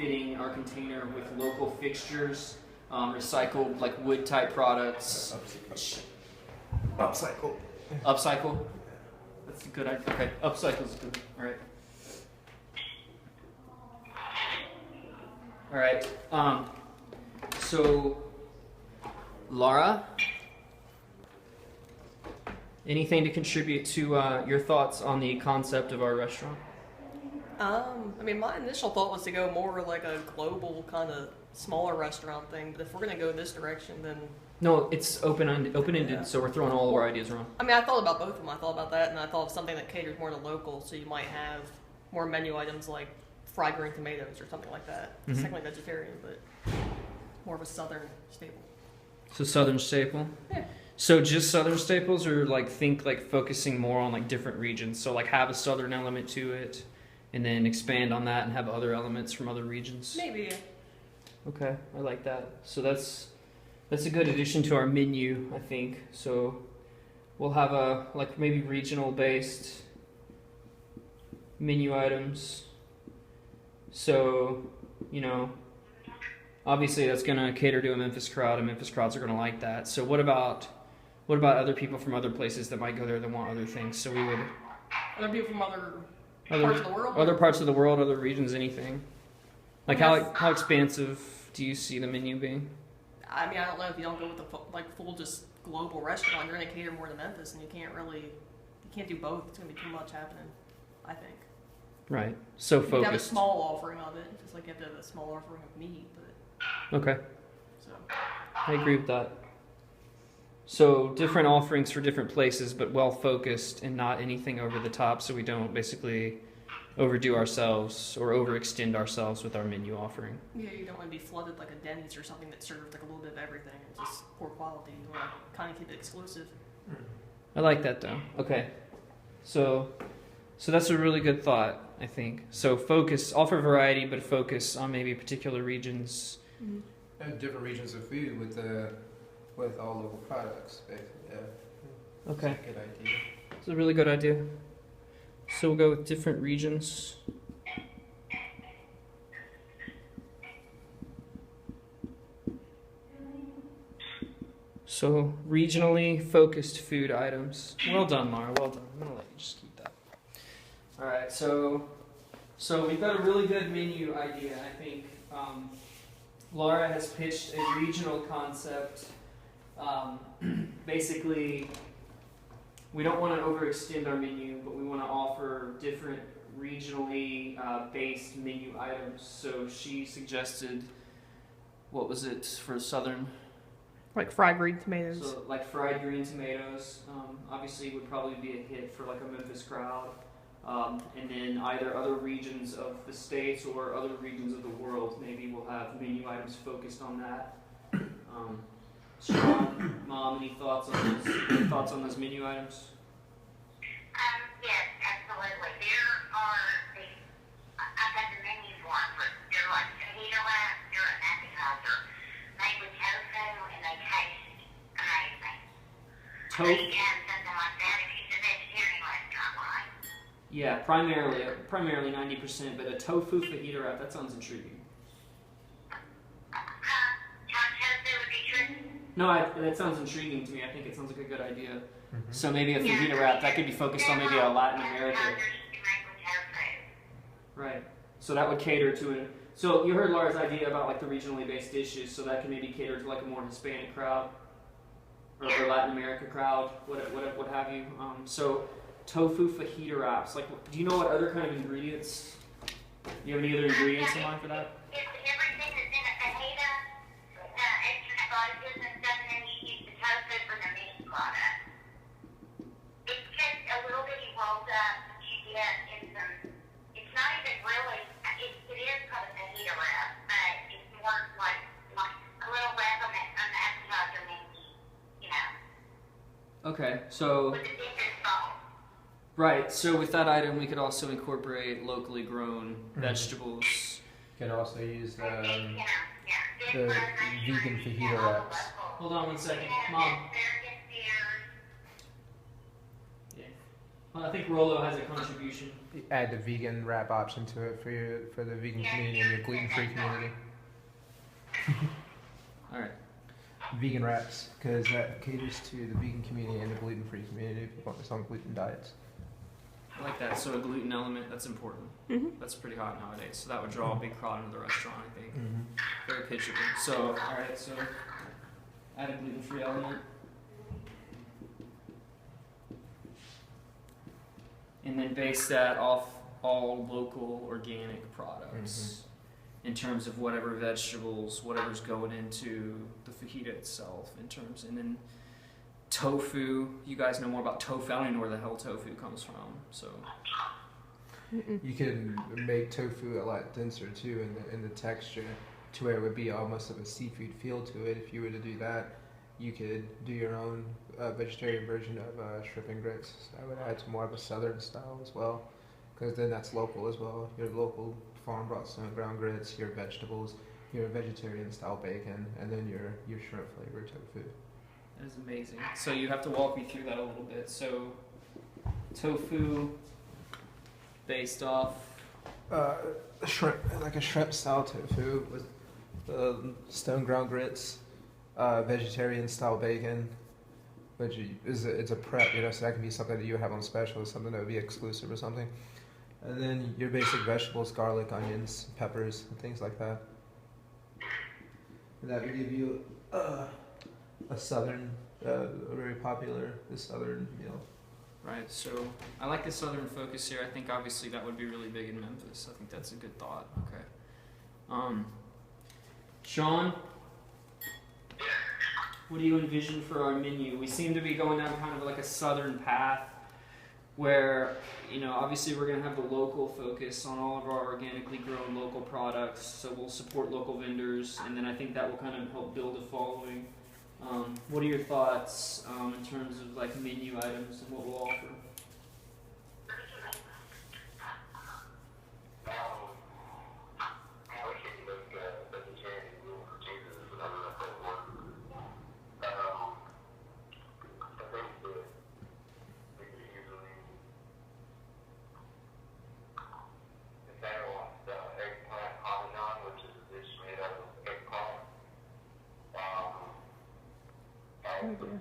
fitting our container with local fixtures, recycled like wood type products. Upcycle. Upcycle. That's a good idea. Okay, upcycle is good. All right. All right. So, Laura, anything to contribute to your thoughts on the concept of our restaurant? I mean, my initial thought was to go more like a global kind of smaller restaurant thing, but if we're gonna go this direction, then No, it's open-ended, Yeah. so we're throwing all of our ideas around. I mean, I thought about both of them. I thought about that, and I thought of something that caters more to local, so you might have more menu items like fried green tomatoes or something like that. Mhm. Technically vegetarian, but more of a southern staple. So Southern staple. Yeah. So just Southern staples, or like think like focusing more on like different regions. So like have a Southern element to it, and then expand on that and have other elements from other regions. Maybe. Yeah. Okay, I like that. So that's a good addition to our menu, I think. So we'll have a like maybe regional based menu items. So, you know, obviously that's gonna cater to a Memphis crowd, and Memphis crowds are gonna like that. So what about other people from other places that might go there that want other things? So we would Other people from other other parts of the world. other parts of the world, other regions, anything. Like Yes. how expansive do you see the menu being? I mean, I don't know if you don't go with the full just global restaurant, you're gonna cater more to Memphis, and you can't do both. It's gonna be too much happening, I think. Right. So You can have a focused. small offering of it, just like you have to have a small offering of meat, but Okay. so. I agree with that. So different offerings for different places, but well focused and not anything over the top, so we don't basically overdo ourselves or overextend ourselves with our menu offering. Yeah, you don't want to be flooded like a Denny's or something that serves like a little bit of everything. It's just poor quality. You want to kind of keep it exclusive. I like that though. Okay. So that's a really good thought, I think. So focus, offer variety, but focus on maybe particular regions. And different regions of food with all local products, basically. Yeah. Okay. That's a good idea. It's a really good idea. So we'll go with different regions. So regionally focused food items. Well done, Mara. Well done. I'm gonna let you just keep that. All right. So we've got a really good menu idea. I think Laura has pitched a regional concept. Basically, we don't want to overextend our menu, but we want to offer different regionally based menu items. So she suggested, what was it for Southern? Like fried green tomatoes. So like fried green tomatoes, obviously would probably be a hit for like a Memphis crowd. And then either other regions of the states or other regions of the world, maybe we'll have menu items focused on that. Sean, Mom, any thoughts on those menu items? Yes, absolutely. There are I've got the menus one, but they're like fajita wraps, they're an appetizer, made with tofu, and they taste amazing. So you can have something like that if it's a vegetarian restaurant, right? Yeah, primarily 90%, but a tofu fajita wrap, that sounds intriguing. Tofu would be tricky. No, that sounds intriguing to me. I think it sounds like a good idea. Mm-hmm. So maybe a fajita wrap, that could be focused on maybe a Latin America. Appetizers you can make with tofu. Right. So that would cater to it. So you heard Laura's idea about like the regionally based dishes, so that can maybe cater to like a more Hispanic crowd or Latin America crowd, what have you. So tofu fajita wraps. Like, do you know what other kind of ingredients? Do you have any other ingredients in mind for that? It's everything that's in a fajita, extra spices and stuff, and then you use the tofu for the meat product. It's just a little bitty rolled up that you get in some, it's not even really, it is called a fajita wrap, but it's more like a little wrap on the appetizer menu, you know, Okay. So with the different sauce. right. So with that item, we could also incorporate locally grown vegetables. You can also use You know, yeah. the This one I'm sure vegan you fajita get all the wraps. local. Hold on one second, Yeah, Mom. asparagus spears. Yeah. Well, I think Rolo has a contribution. Add the vegan wrap option to it for the vegan community and your gluten-free community. All right. Vegan wraps, because that caters to the vegan community and the gluten-free community. People on gluten diets. I like that. So a gluten element, that's important. That's pretty hot nowadays. So that would draw a big crowd into the restaurant, I think. Very pitchable. So, all right. So add a gluten-free element. And then base that off all local organic products in terms of whatever vegetables, whatever's going into the fajita itself in terms, and then tofu. You guys know more about tofu. I don't even know where the hell tofu comes from. So You can make tofu a lot denser too in the texture, to where it would be almost of a seafood feel to it. If you were to do that, you could do your own vegetarian version of shrimp and grits. I would add to more of a southern style as well, because then that's local as well. Your local farm brought stone ground grits, your vegetables, your vegetarian style bacon, and then your shrimp flavored tofu. that is amazing. So you have to walk me through that a little bit. So tofu based off. Shrimp, like a shrimp style tofu with stone ground grits, vegetarian style bacon, which it's a prep, you know, so that can be something that you have on special, something that would be exclusive or something. And then your basic vegetables, garlic, onions, peppers, and things like that. And that would give you a southern, a very popular southern meal. Right, so I like the southern focus here. I think obviously that would be really big in Memphis. I think that's a good thought. Okay. Sean, what do you envision for our menu? We seem to be going down kind of like a southern path where, you know, obviously we're going to have the local focus on all of our organically grown local products. So we'll support local vendors, and then I think that will kind of help build a following. What are your thoughts in terms of like menu items and what we'll offer? Oh dear.